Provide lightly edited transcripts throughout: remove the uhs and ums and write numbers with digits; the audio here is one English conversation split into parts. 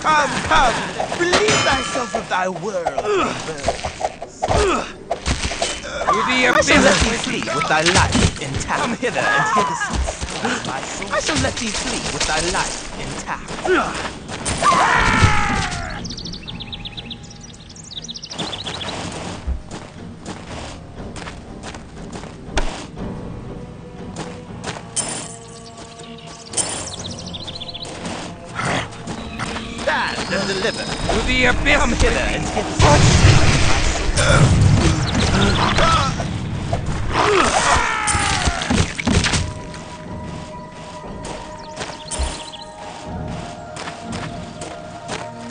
Come, come, relieve thyself of thy world. I shall let thee flee with thy life intact. Come hither and hear the sweet sound of my soul. I shall let thee flee with thy life intact. Stand and deliver. To the abyss. Come hither and hear the sweet sound of my soul.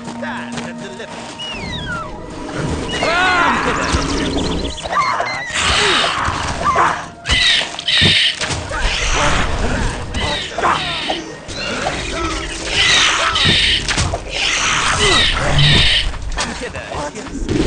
Stand and deliver. Come hither and hear the sweet sound of my Come hither and hear the sweet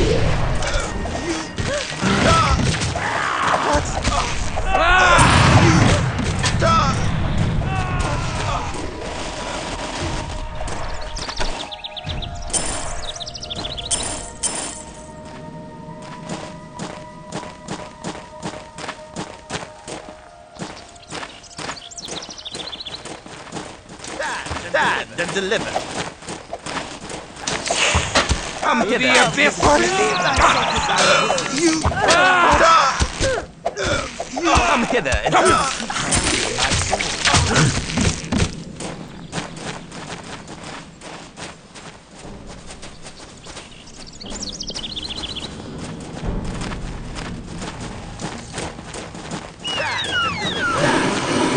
Stand and deliver. Come hither. The abyss. Relieve thyself of thy world. Come hither and hear the sweet sound of my soul.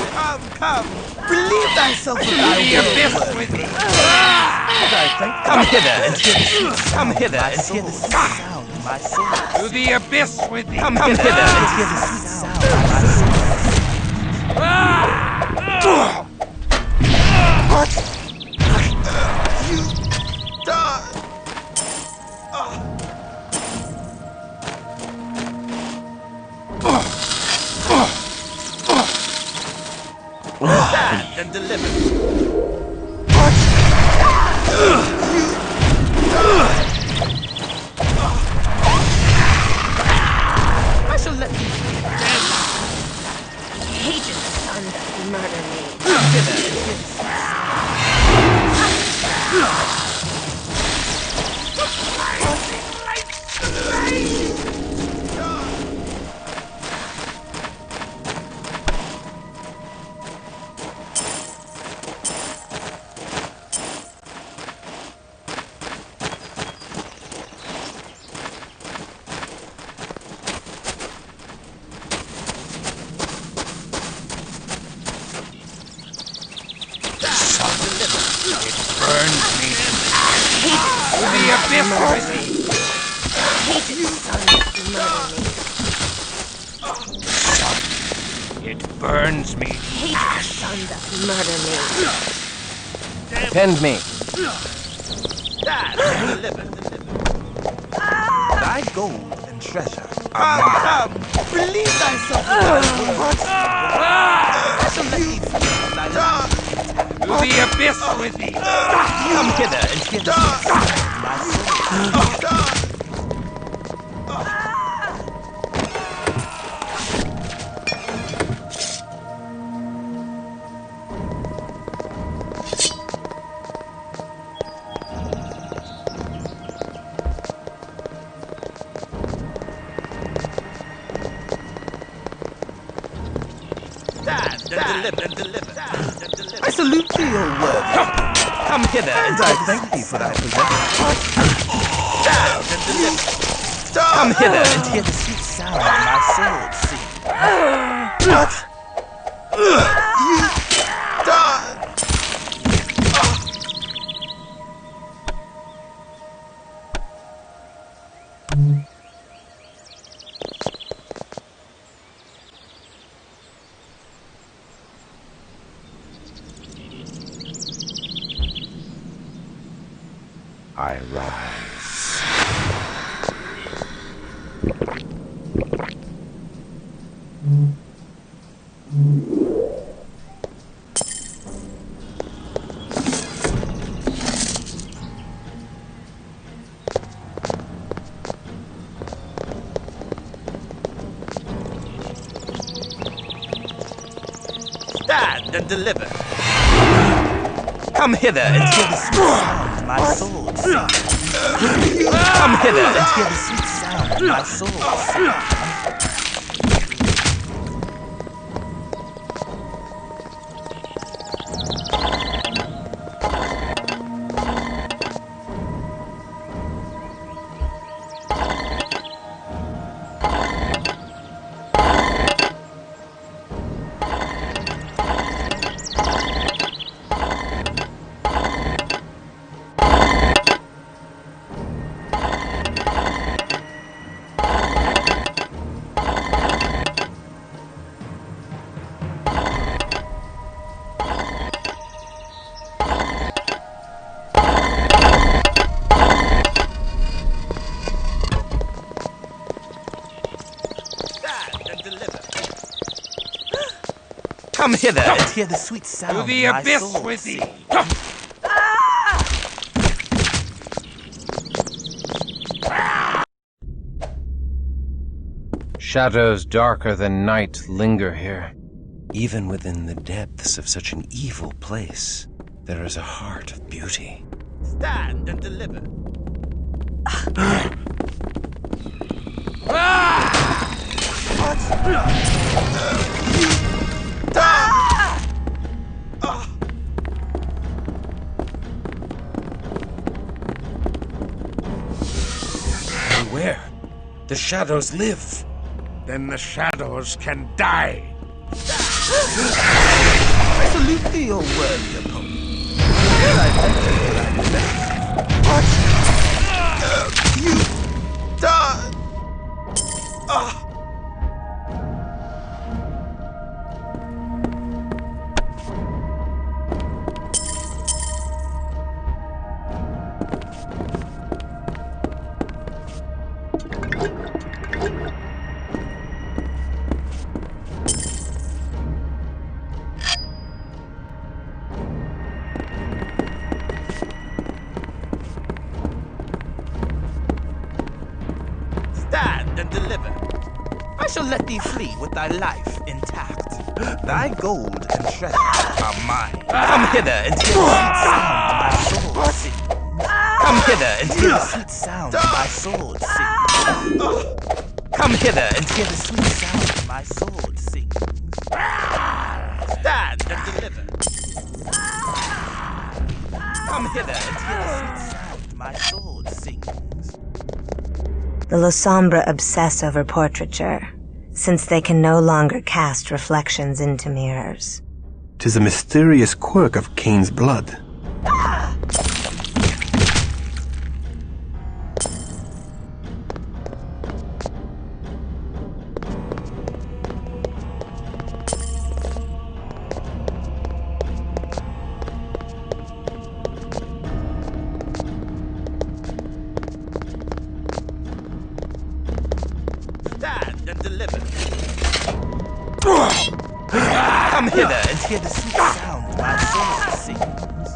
Come, come, relieve thyself of thy abyss with me. Come hither and hear the sweet sound. Come hither and hear the sweet sound of my soul. To the abyss with me. Come hither and hear the sweet sound of my soul. What? You died. Stand and deliver. What? I shall let you Hated the son that murdered me. hither and hear the sweet burns me. The abyss with me. Hated the son that murdered me. It burns me. Hated the son that murdered me. Defend me. Deliver. Thy gold and treasure are mine. Come, relieve thyself of thy world. I shall let thee flee from thy life. To the abyss with thee. Come hither and hear the sweet sound of my soul. Stand and deliver. I salute thee, O word. Come hither and I thank thee for thy possession. Stand and deliver. Come hither and hear the sweet sound of my sword sing. What? You die. I rise. Stand and deliver. Come hither and hear the sweet sound my sword sings. Come hither and hear the sweet sound my sword sings. Come hither and hear the sweet sound To the my abyss sword with thee! sings. Shadows darker than night linger here. Even within the depths of such an evil place, there is a heart of beauty. Stand and deliver. Beware! The shadows live! Then the shadows can die. I salute thee, O worthy opponent. I thank you for thy defense. What have you done? Stand and deliver. I shall let thee flee with thy life intact. Thy gold and treasure are mine. Come hither and hear the sweet sound my sword sings. Come hither and hear the sweet sound my sword sings. Come hither and hear the sweet sound my sword sings. Stand and deliver. Come hither and hear the sweet sound my sword sings. The Losambre obsess over portraiture, since they can no longer cast reflections into mirrors. 'Tis a mysterious quirk of Cain's blood. Stand and deliver. Come hither and hear the sweet sound my sword sings.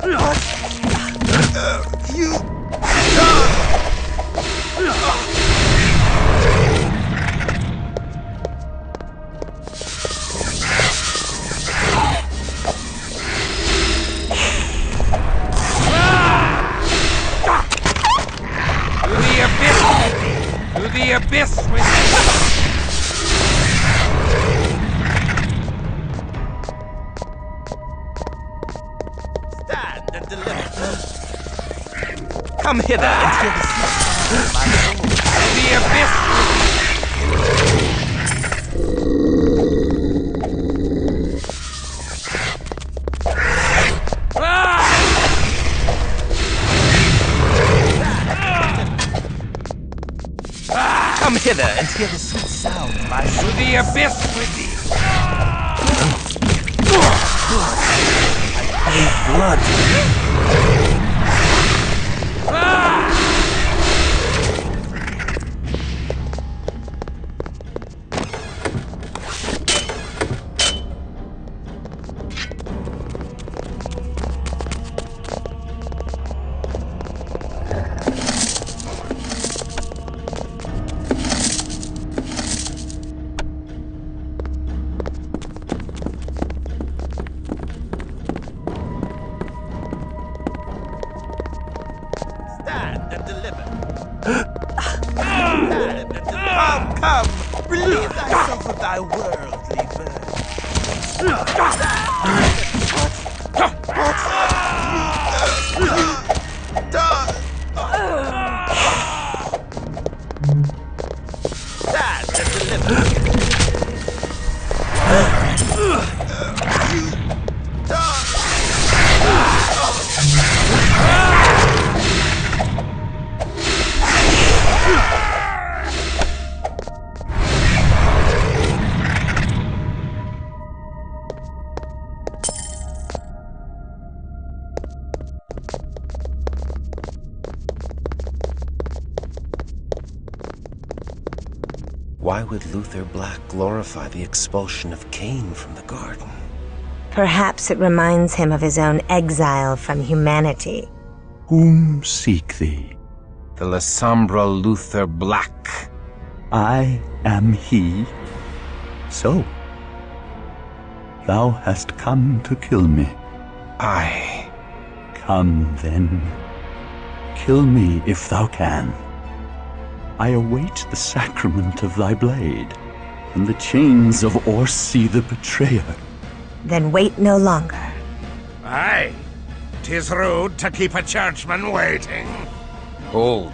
What have you done? To the abyss with thee! Stand and deliver. Come hither and hear the sweet sound my sword. To the abyss with thee! Come hither and hear the sweet sound my To sword. the abyss with thee! Blood! and deliver. Come, relieve thyself of thy worldly burden. Stand and deliver. Why would Luther Black glorify the expulsion of Cain from the garden? Perhaps it reminds him of his own exile from humanity. Whom seek thee? The Lasombra Luther Black. I am he. So, thou hast come to kill me. Aye. Come then. Kill me if thou can. I await the sacrament of thy blade, and the chains of Orsi the betrayer. Then wait no longer. Aye. 'Tis rude to keep a churchman waiting. Hold.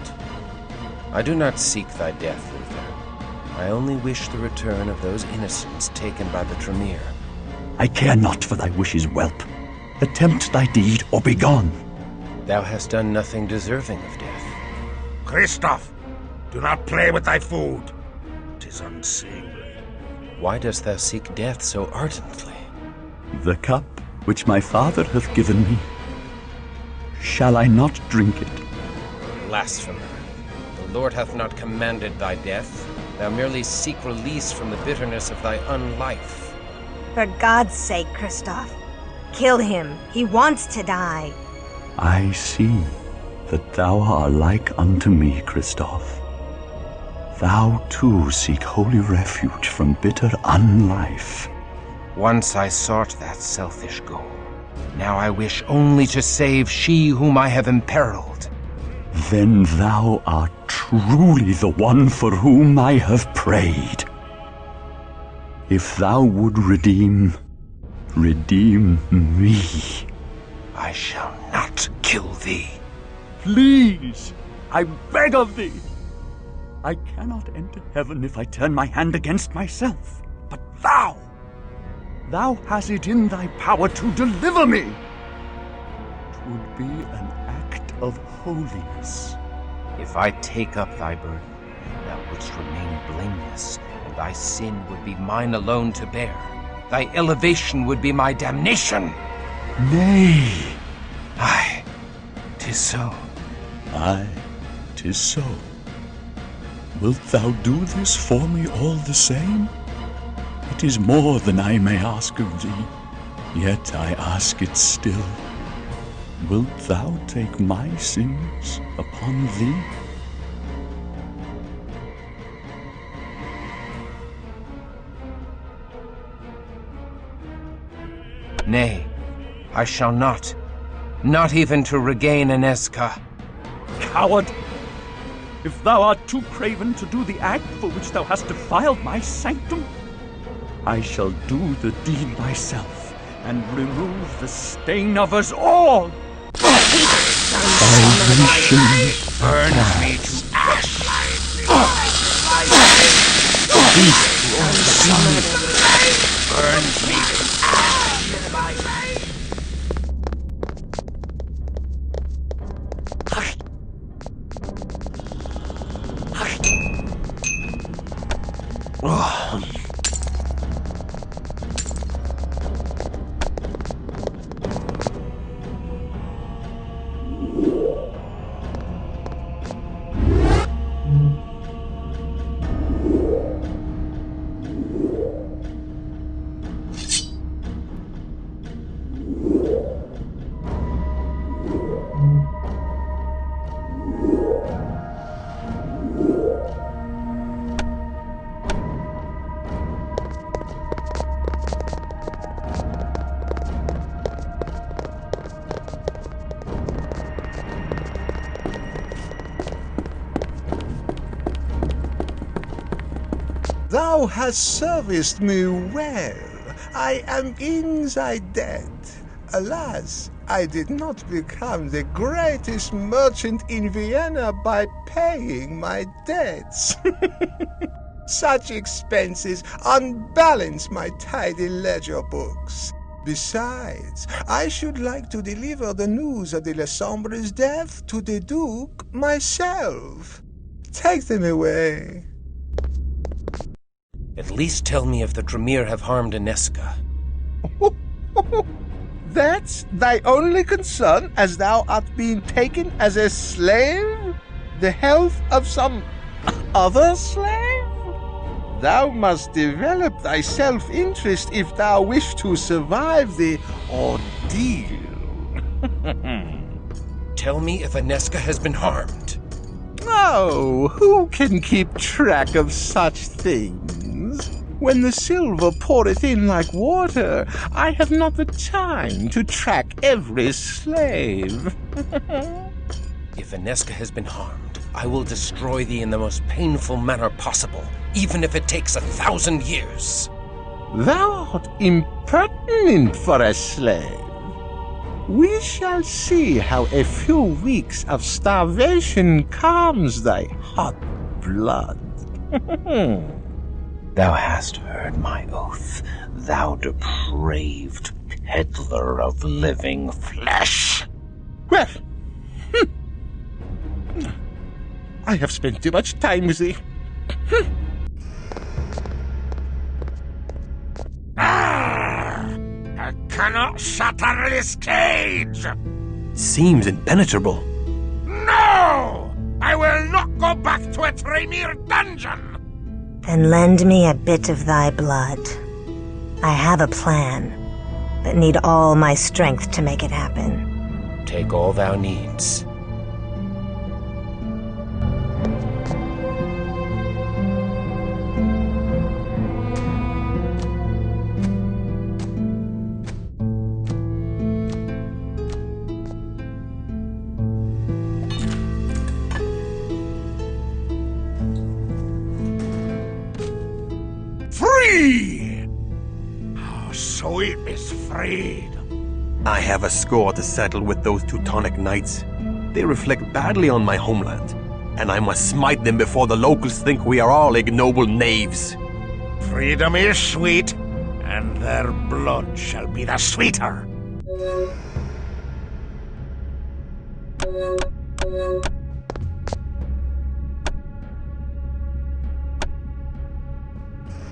I do not seek thy death, Luther. I only wish the return of those innocents taken by the Tremere. I care not for thy wishes, whelp. Attempt thy deed, or be gone. Thou hast done nothing deserving of death. Christoph, do not play with thy food. 'Tis unsavory. Why dost thou seek death so ardently? The cup which my father hath given me, shall I not drink it? Blasphemer. The Lord hath not commanded thy death. Thou merely seek release from the bitterness of thy unlife. For God's sake, Christoph, kill him. He wants to die. I see that thou art like unto me, Christoph. Thou too seek holy refuge from bitter unlife. Once I sought that selfish goal. Now I wish only to save she whom I have imperiled. Then thou art truly the one for whom I have prayed. If thou would redeem me. I shall not kill thee. Please, I beg of thee. I cannot enter heaven if I turn my hand against myself. But thou hast it in thy power to deliver me. 'Twould be an act of holiness. If I take up thy burden, thou wouldst remain blameless, and thy sin would be mine alone to bear. Thy elevation would be my damnation. Nay. Aye, 'tis so. Aye, 'tis so. Wilt thou do this for me all the same? It is more than I may ask of thee, yet I ask it still. Wilt thou take my sins upon thee? Nay, I shall not. Not even to regain Aneska. Coward! If thou art too craven to do the act for which thou hast defiled my sanctum, I shall do the deed myself, and remove the stain of us all! Salvation Burns me to ash. Burns me to Thou hast serviced me well. I am in thy debt. Alas, I did not become the greatest merchant in Vienna by paying my debts. Such expenses unbalance my tidy ledger books. Besides, I should like to deliver the news of the Lasombre's death to the Duke myself. Take them away. At least tell me if the Tremere have harmed Inesca. That's thy only concern, as thou art being taken as a slave? The health of some other slave? Thou must develop thy self-interest if thou wish to survive the ordeal. Tell me if Inesca has been harmed. Oh, who can keep track of such things? When the silver poureth in like water, I have not the time to track every slave. If Inesca has been harmed, I will destroy thee in the most painful manner possible, even if it takes 1,000 years. Thou art impertinent for a slave. We shall see how a few weeks of starvation calms thy hot blood. Thou hast heard my oath, thou depraved peddler of living flesh. Well, I have spent too much time with thee. I cannot shatter this cage! Seems impenetrable. No! I will not go back to a Tremere dungeon! Then lend me a bit of thy blood. I have a plan, but need all my strength to make it happen. Take all thou needs. Free! How sweet is freedom. I have a score to settle with those Teutonic knights. They reflect badly on my homeland, and I must smite them before the locals think we are all ignoble knaves. Freedom is sweet, and their blood shall be the sweeter.